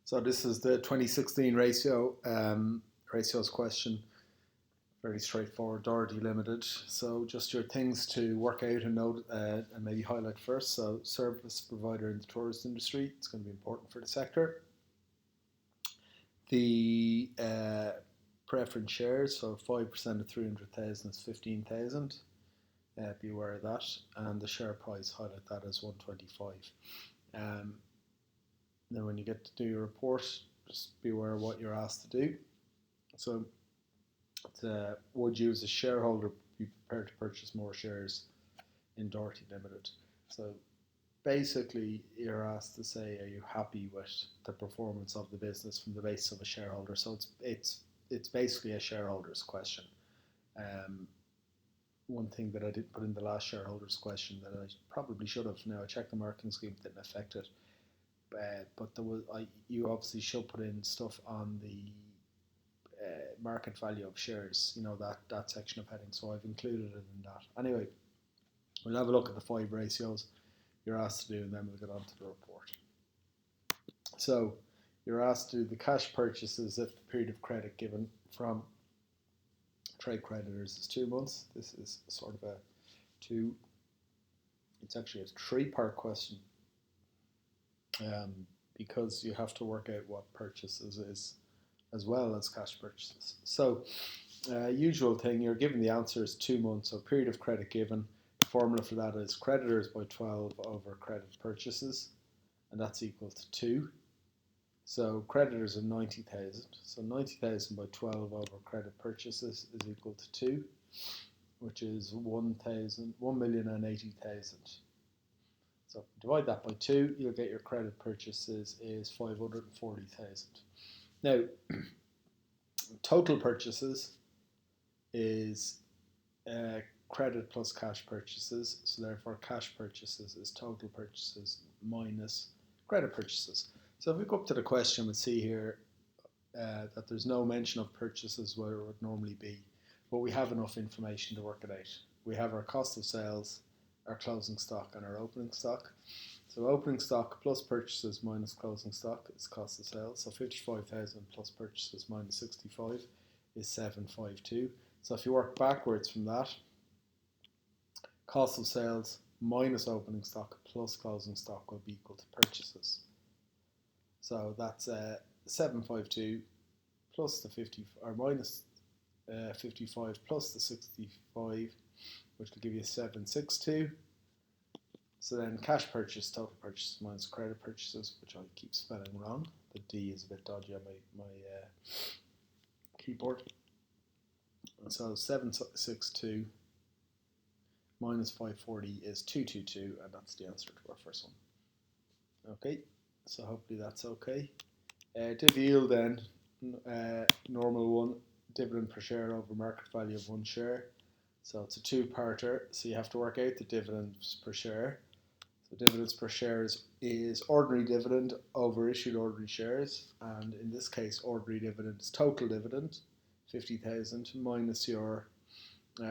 So this is the 2016 ratios question. Very straightforward, Doherty Limited. So just your things to work out and note and maybe highlight first. So service provider in the tourist industry, it's going to be important for the sector. The preference shares, so 5% of 300,000 is 15,000. Be aware of that. And the share price, highlight that as 125. Then when you get to do your report, just be aware of what you're asked to do. So would you as a shareholder be prepared to purchase more shares in Doherty Limited? So basically you're asked to say, are you happy with the performance of the business from the basis of a shareholder? So it's basically a shareholder's question. One thing that I didn't put in the last shareholder's question that I probably should have. Now I checked the marking scheme, didn't affect it. But you obviously should put in stuff on the market value of shares, that section of heading. So I've included it in that. Anyway, we'll have a look at the 5 ratios you're asked to do, and then we'll get on to the report. So you're asked to do the cash purchases if the period of credit given from trade creditors is 2 months. This is sort of it's actually a 3-part question. Because you have to work out what purchases is as well as cash purchases. So usual thing, you're given the answer is 2 months, so period of credit given. The formula for that is creditors by 12 over credit purchases, and that's equal to 2. So creditors are 90,000, so 90,000 by 12 over credit purchases is equal to 2, which is 1,080,000. So divide that by 2, you'll get your credit purchases is 540,000. Now, total purchases is credit plus cash purchases. So therefore, cash purchases is total purchases minus credit purchases. So if we go up to the question, we'll see here that there's no mention of purchases where it would normally be, but we have enough information to work it out. We have our cost of sales, our closing stock, and our opening stock. So opening stock plus purchases minus closing stock is cost of sales. So 55,000 plus purchases minus 65 is 752. So if you work backwards from that, cost of sales minus opening stock plus closing stock will be equal to purchases. So that's 752 plus the 50 or minus 55 plus the 65, which will give you 762. So then cash purchase, total purchases minus credit purchases, which I keep spelling wrong. The D is a bit dodgy on my keyboard. And so 762 minus 540 is 222, and that's the answer to our first one. Okay, so hopefully that's okay. Div yield then, normal one, dividend per share over market value of 1 share. So it's a 2-parter, so you have to work out the dividends per share. So dividends per share is ordinary dividend over issued ordinary shares, and in this case ordinary dividend is total dividend, 50,000 minus your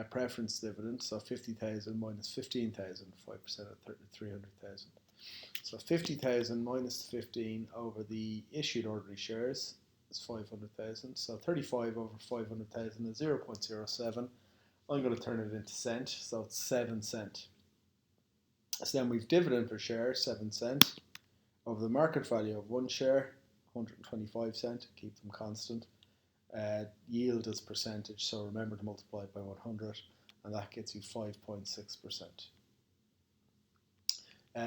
preference dividend, so 50,000 minus 15,000, 5% of 300,000. So 50,000 minus 15 over the issued ordinary shares is 500,000, so 35 over 500,000 is 0.07. I'm going to turn it into cent, so it's 7 cent. So then we've dividend per share, 7 cent, over the market value of 1 share, 125 cent, keep them constant. Yield is percentage, so remember to multiply it by 100, and that gets you 5.6%.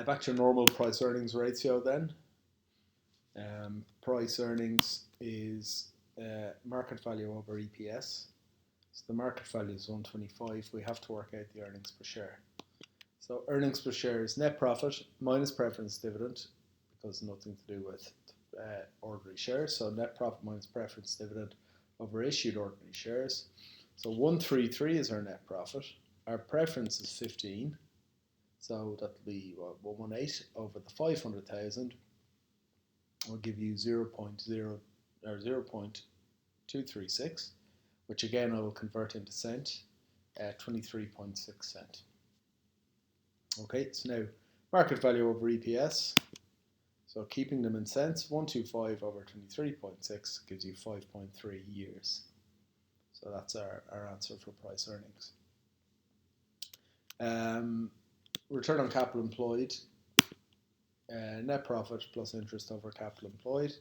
Back to normal price earnings ratio then. Price earnings is market value over EPS. So the market value is 125. We have to work out the earnings per share. So earnings per share is net profit minus preference dividend, because nothing to do with ordinary shares. So net profit minus preference dividend over issued ordinary shares. So 133 is our net profit. Our preference is 15. So that'll be 118 over the 500,000. Will give you 0.236, which again I will convert into cent, 23.6 cent. Okay, so now market value over EPS. So keeping them in cents, 125 over 23.6 gives you 5.3 years. So that's our answer for price earnings. Return on capital employed, net profit plus interest over capital employed.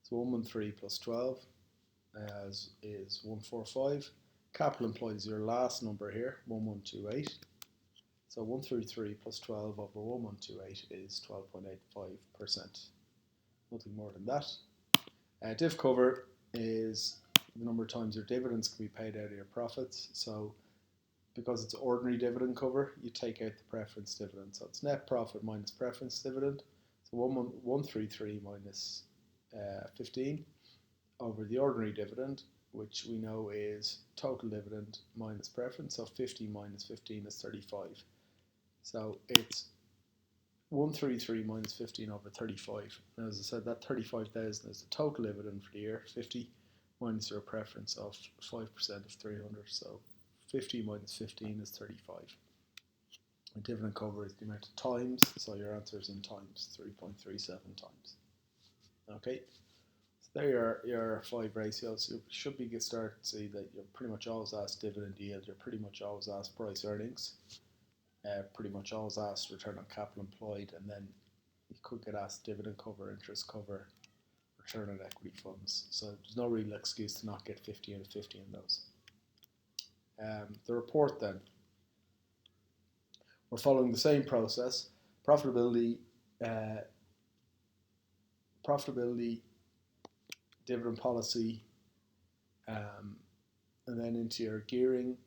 So 113 plus 12 is 145. Capital employed is your last number here, 1128. So 133 plus 12 over 1128 is 12.85%. Nothing more than that. Div cover is the number of times your dividends can be paid out of your profits. So because it's ordinary dividend cover, you take out the preference dividend. So it's net profit minus preference dividend. So 133 minus 15 over the ordinary dividend, which we know is total dividend minus preference. So 50 minus 15 is 35. So it's 133 minus 15 over 35. And as I said, that 35,000 is the total dividend for the year. 50 minus your preference of 5% of 300. So 50 minus 15 is 35. And dividend cover is the amount of times, so your answer is in times, 3.37 times. Okay, so there are your 5 ratios. You should be starting to see that you're pretty much always asked dividend yield, you're pretty much always asked price earnings, pretty much always asked return on capital employed, and then you could get asked dividend cover, interest cover, return on equity funds. So there's no real excuse to not get 50 out of 50 in those. The report then. We're following the same process. Profitability, dividend policy, and then into your gearing,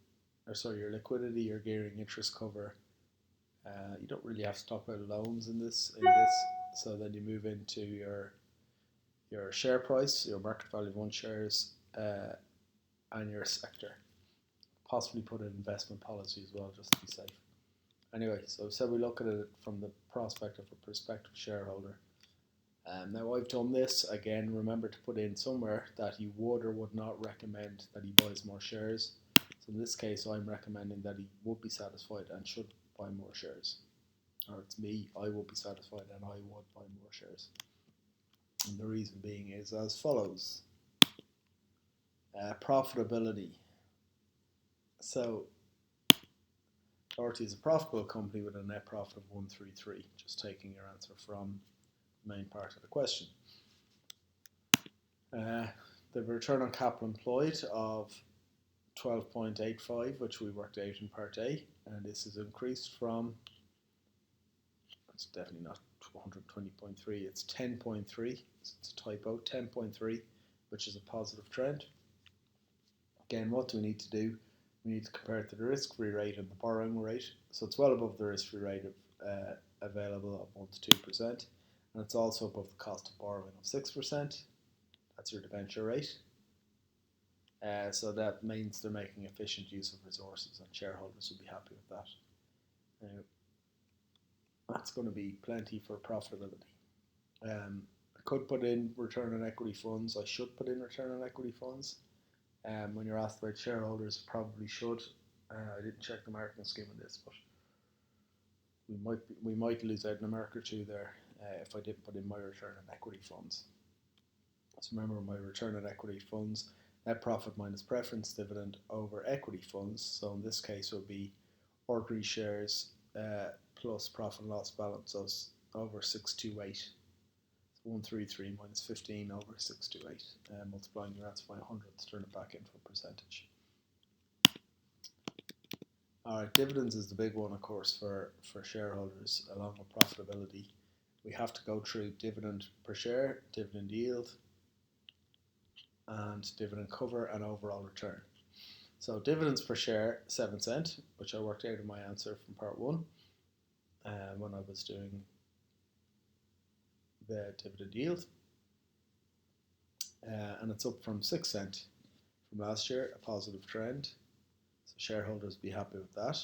your liquidity, your gearing, interest cover. You don't really have to talk about loans in this. So then you move into your share price, your market value of own shares, and your sector. Possibly put in investment policy as well, just to be safe. Anyway, so we look at it from the prospect of a prospective shareholder. Now I've done this, again, remember to put in somewhere that you would or would not recommend that he buys more shares. So in this case, I'm recommending that he would be satisfied and should buy more shares. Or it's me, I would be satisfied and I would buy more shares. And the reason being is as follows. Profitability. So Doherty is a profitable company with a net profit of 133, just taking your answer from the main part of the question. The return on capital employed of 12.85, which we worked out in part A, and this is increased from, it's definitely not 120.3, it's 10.3, it's a typo, 10.3, which is a positive trend. Again, what do we need to do? We need to compare it to the risk-free rate and the borrowing rate. So it's well above the risk-free rate available of 1 to 2%, and it's also above the cost of borrowing of 6%. That's your debenture rate. So that means they're making efficient use of resources, and shareholders will be happy with that. Now, that's going to be plenty for profitability. I could put in return on equity funds. I should put in return on equity funds. When you're asked about shareholders, probably should. I didn't check the marketing scheme on this, but we might lose out in a mark or two there if I didn't put in my return on equity funds. So remember, my return on equity funds, net profit minus preference dividend over equity funds. So in this case, it would be ordinary shares plus profit and loss balance, so over 628. So 133 minus 15 over 628, multiplying your answer by 100 to turn it back into a percentage. Alright, dividends is the big one, of course, for shareholders, along with profitability. We have to go through dividend per share, dividend yield, and dividend cover and overall return. So dividends per share, 7 cents, which I worked out in my answer from part 1 when I was doing the dividend yield. And it's up from 6 cents from last year, a positive trend. So shareholders be happy with that.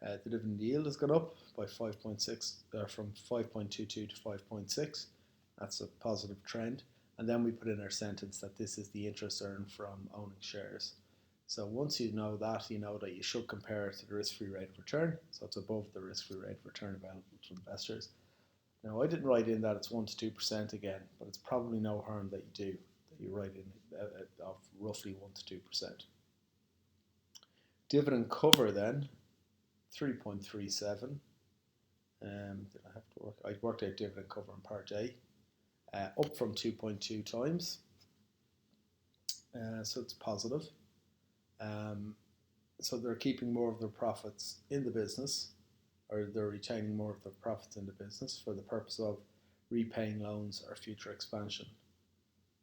The dividend yield has gone up by 5.6, from 5.22 to 5.6. That's a positive trend. And then we put in our sentence that this is the interest earned from owning shares. So once you know that you should compare it to the risk-free rate of return. So it's above the risk-free rate of return available to investors. Now I didn't write in that it's 1 to 2% again, but it's probably no harm that you do, that you write in of roughly 1 to 2%. Dividend cover then, 3.37. Did I have to work? I worked out dividend cover in part A, up from 2.2 times. So it's positive. So they're keeping more of their profits in the business, or they're retaining more of their profits in the business for the purpose of repaying loans or future expansion.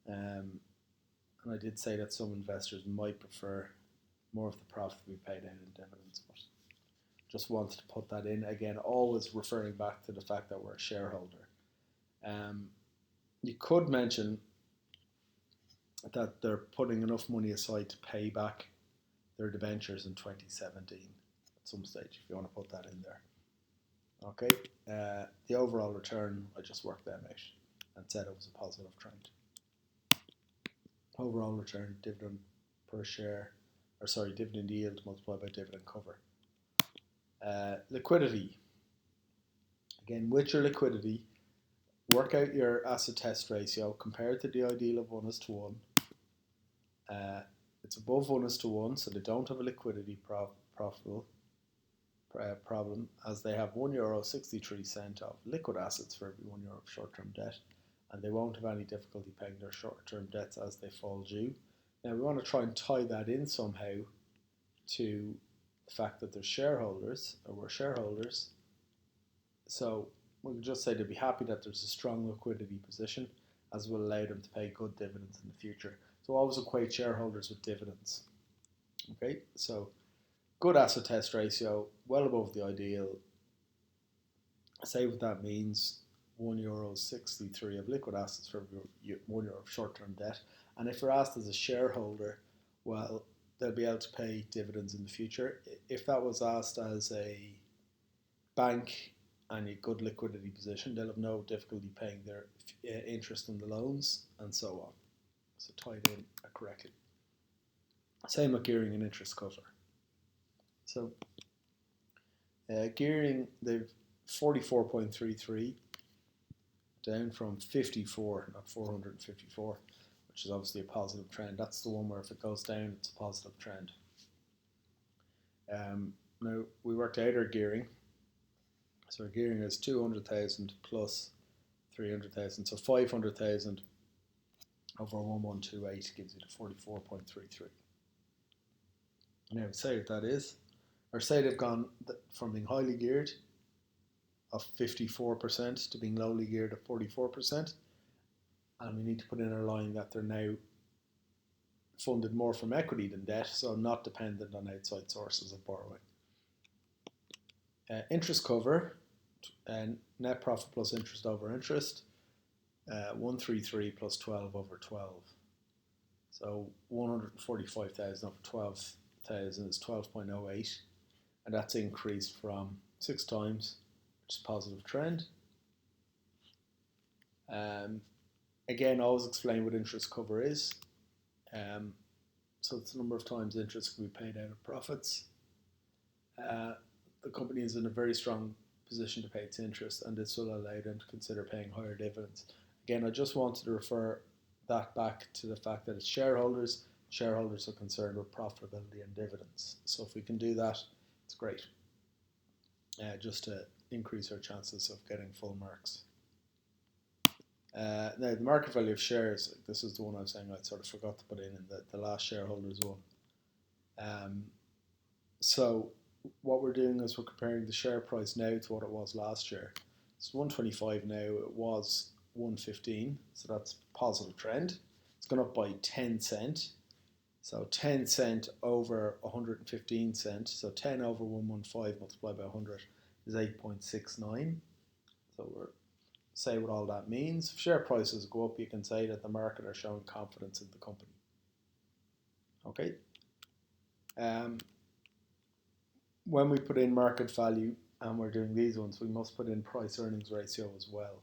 And I did say that some investors might prefer more of the profit to be paid out in dividends, but just wanted to put that in. Again, always referring back to the fact that we're a shareholder. You could mention that they're putting enough money aside to pay back their debentures in 2017 at some stage, if you want to put that in there. Okay, the overall return, I just worked them out and said it was a positive trend. Overall return, dividend per share, or sorry, dividend yield multiplied by dividend cover. Liquidity. Again, with your liquidity, work out your asset test ratio, compare it to the ideal of 1 is to 1. It's above 1 is to 1, so they don't have a liquidity problem, as they have €1.63 of liquid assets for every €1 of short-term debt, and they won't have any difficulty paying their short-term debts as they fall due. Now we want to try and tie that in somehow to the fact that they're shareholders, or we're shareholders. So we can just say they'd be happy that there's a strong liquidity position, as will allow them to pay good dividends in the future. So always equate shareholders with dividends. Okay, so good asset test ratio, well above the ideal. Say what that means, €1.63 of liquid assets for €1 of short-term debt. And if you're asked as a shareholder, well, they'll be able to pay dividends in the future. If that was asked as a bank and a good liquidity position, they'll have no difficulty paying their interest on the loans and so on. So tied in correctly. Same with gearing and interest cover. So gearing, they've 44.33, down from 54, not 454, which is obviously a positive trend. That's the one where if it goes down, it's a positive trend. Now we worked out our gearing. So our gearing is 200,000 plus 300,000, so 500,000 over 1128 gives you the 44.33. Now say what that is, or say they've gone from being highly geared of 54% to being lowly geared of 44%, and we need to put in our line that they're now funded more from equity than debt, so not dependent on outside sources of borrowing. Interest cover, net profit plus interest over interest, 133 plus 12 over 12. So 145,000 over 12,000 is 12.08, and that's increased from 6 times, which is a positive trend. Again, always explain what interest cover is. So it's the number of times interest can be paid out of profits. The company is in a very strong position to pay its interest, and this will allow them to consider paying higher dividends. Again, I just wanted to refer that back to the fact that it's shareholders. Shareholders are concerned with profitability and dividends. So if we can do that, it's great. Just to increase our chances of getting full marks. Now, the market value of shares, this is the one I was saying I sort of forgot to put in the last shareholders one. So what we're doing is we're comparing the share price now to what it was last year. It's 125 now, it was 115, so that's a positive trend. It's gone up by 10 cent. So 10 cent over 115 cent, so 10 over 115 multiplied by 100 is 8.69. So we're say what all that means. If share prices go up, you can say that the market are showing confidence in the company. Okay. When we put in market value and we're doing these ones, we must put in price earnings ratio as well.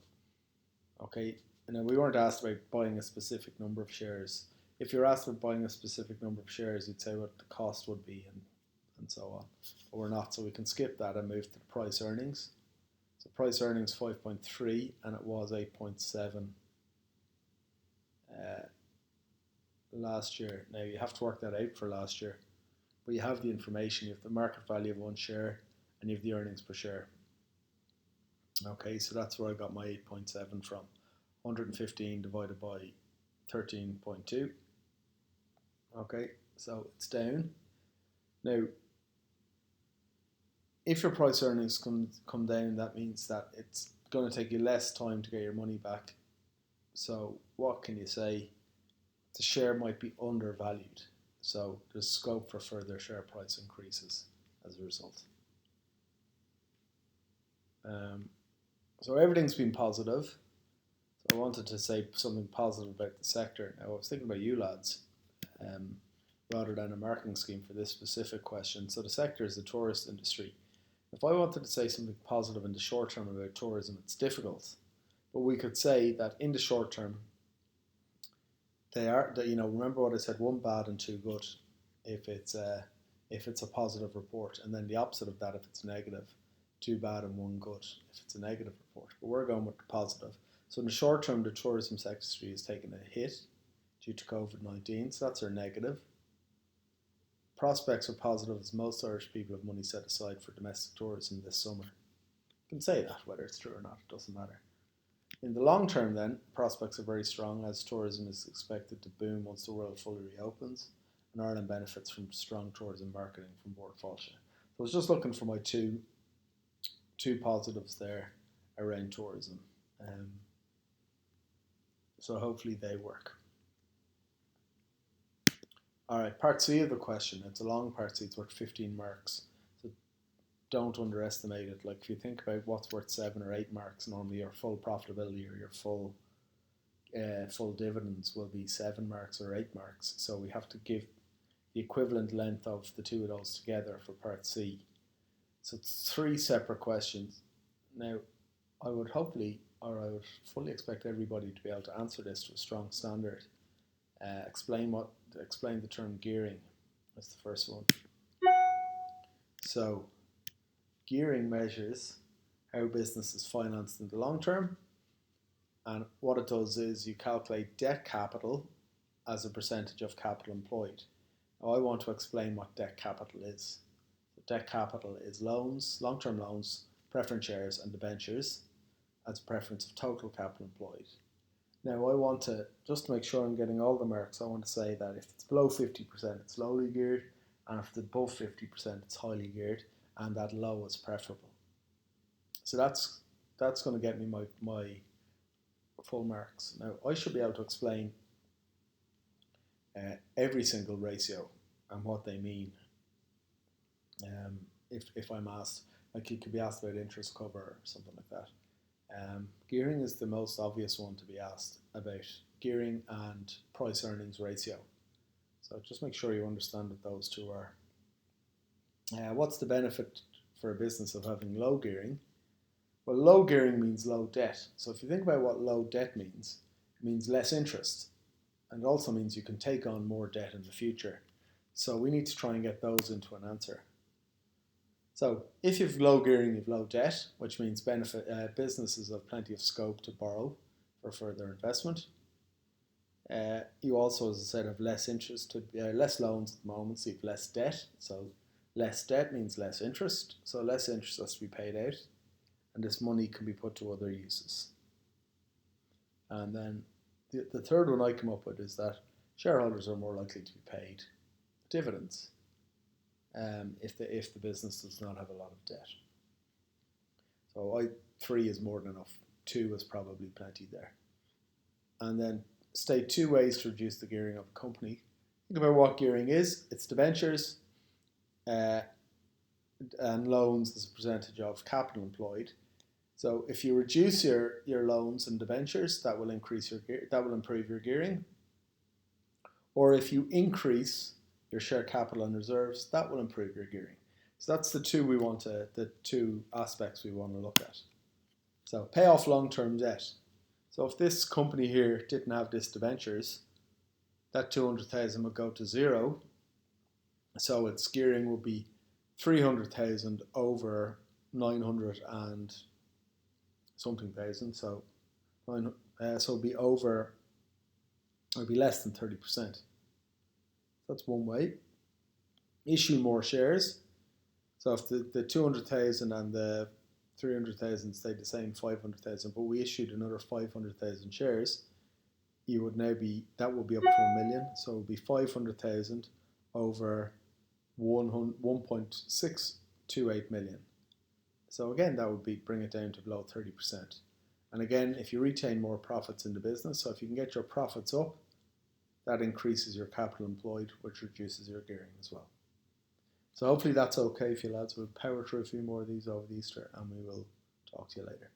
Okay. And we weren't asked about buying a specific number of shares. If you're asked about buying a specific number of shares, you'd say what the cost would be and so on. But we're not, so we can skip that and move to the price earnings. So price earnings 5.3 and it was 8.7 last year. Now you have to work that out for last year, but you have the information, you have the market value of one share and you have the earnings per share. Okay, so that's where I got my 8.7 from. 115 divided by 13.2. Okay, so it's down. Now, if your price earnings come down, that means that it's going to take you less time to get your money back. So what can you say? The share might be undervalued. So there's scope for further share price increases as a result. So everything's been positive. So I wanted to say something positive about the sector. Now I was thinking about you lads, rather than a marketing scheme for this specific question. So the sector is the tourist industry. If I wanted to say something positive in the short term about tourism, it's difficult. But we could say that in the short term, remember what I said, one bad and two good if it's a positive report, and then the opposite of that if it's negative, two bad and one good if it's a negative report. But we're going with the positive. So in the short term, the tourism sector is taking a hit due to COVID-19, so that's our negative. Prospects are positive as most Irish people have money set aside for domestic tourism this summer. You can say that, whether it's true or not, it doesn't matter. In the long term then, prospects are very strong as tourism is expected to boom once the world fully reopens and Ireland benefits from strong tourism marketing from Bord Fáilte. So I was just looking for my two positives there around tourism. So hopefully they work. Alright, part C of the question. It's a long part C, it's worth 15 marks. So don't underestimate it. Like if you think about what's worth 7 or 8 marks, normally your full profitability or your full dividends will be 7 marks or 8 marks. So we have to give the equivalent length of the two of those together for part C. So it's 3 separate questions. Now, I would fully expect everybody to be able to answer this to a strong standard. Explain the term gearing. That's the first one. So, gearing measures how business is financed in the long term, and what it does is you calculate debt capital as a percentage of capital employed. Now, I want to explain what debt capital is. So debt capital is loans, long-term loans, preference shares, and debentures as a preference of total capital employed. Now I want to, just to make sure I'm getting all the marks, I want to say that if it's below 50% it's lowly geared, and if it's above 50% it's highly geared, and that low is preferable. So that's going to get me my full marks. Now I should be able to explain every single ratio and what they mean. If I'm asked, like you could be asked about interest cover or something like that. Gearing is the most obvious one to be asked about, gearing and price earnings ratio. So just make sure you understand what those two are. What's the benefit for a business of having low gearing? Well, low gearing means low debt. So if you think about what low debt means, it means less interest. And it also means you can take on more debt in the future. So we need to try and get those into an answer. So if you have low gearing, you have low debt, which means businesses have plenty of scope to borrow for further investment. You also, as I said, have less interest, less loans at the moment, so you have less debt. So less debt means less interest. So less interest has to be paid out, and this money can be put to other uses. And then the third one I come up with is that shareholders are more likely to be paid dividends. If the business does not have a lot of debt. So 3 is more than enough. 2 is probably plenty there. And then state 2 ways to reduce the gearing of a company. Think about what gearing is. It's debentures and loans as a percentage of capital employed. So if you reduce your loans and debentures, that will improve your gearing. Or if you increase your share capital and reserves, that will improve your gearing. So that's the two aspects we want to look at. So pay off long-term debt. So if this company here didn't have this debentures, that 200,000 would go to 0. So its gearing would be 300,000 over 900 and something thousand. So so it'll be less than 30%. That's one way. Issue more shares. So if the 200,000 and the 300,000 stayed the same, 500,000, but we issued another 500,000 shares, that would be up to a million. So it would be 500,000 over 1.628 million. So again, that would bring it down to below 30%. And again, if you retain more profits in the business, so if you can get your profits up, that increases your capital employed, which reduces your gearing as well. So hopefully that's okay for you lads. We'll power through a few more of these over the Easter, and we will talk to you later.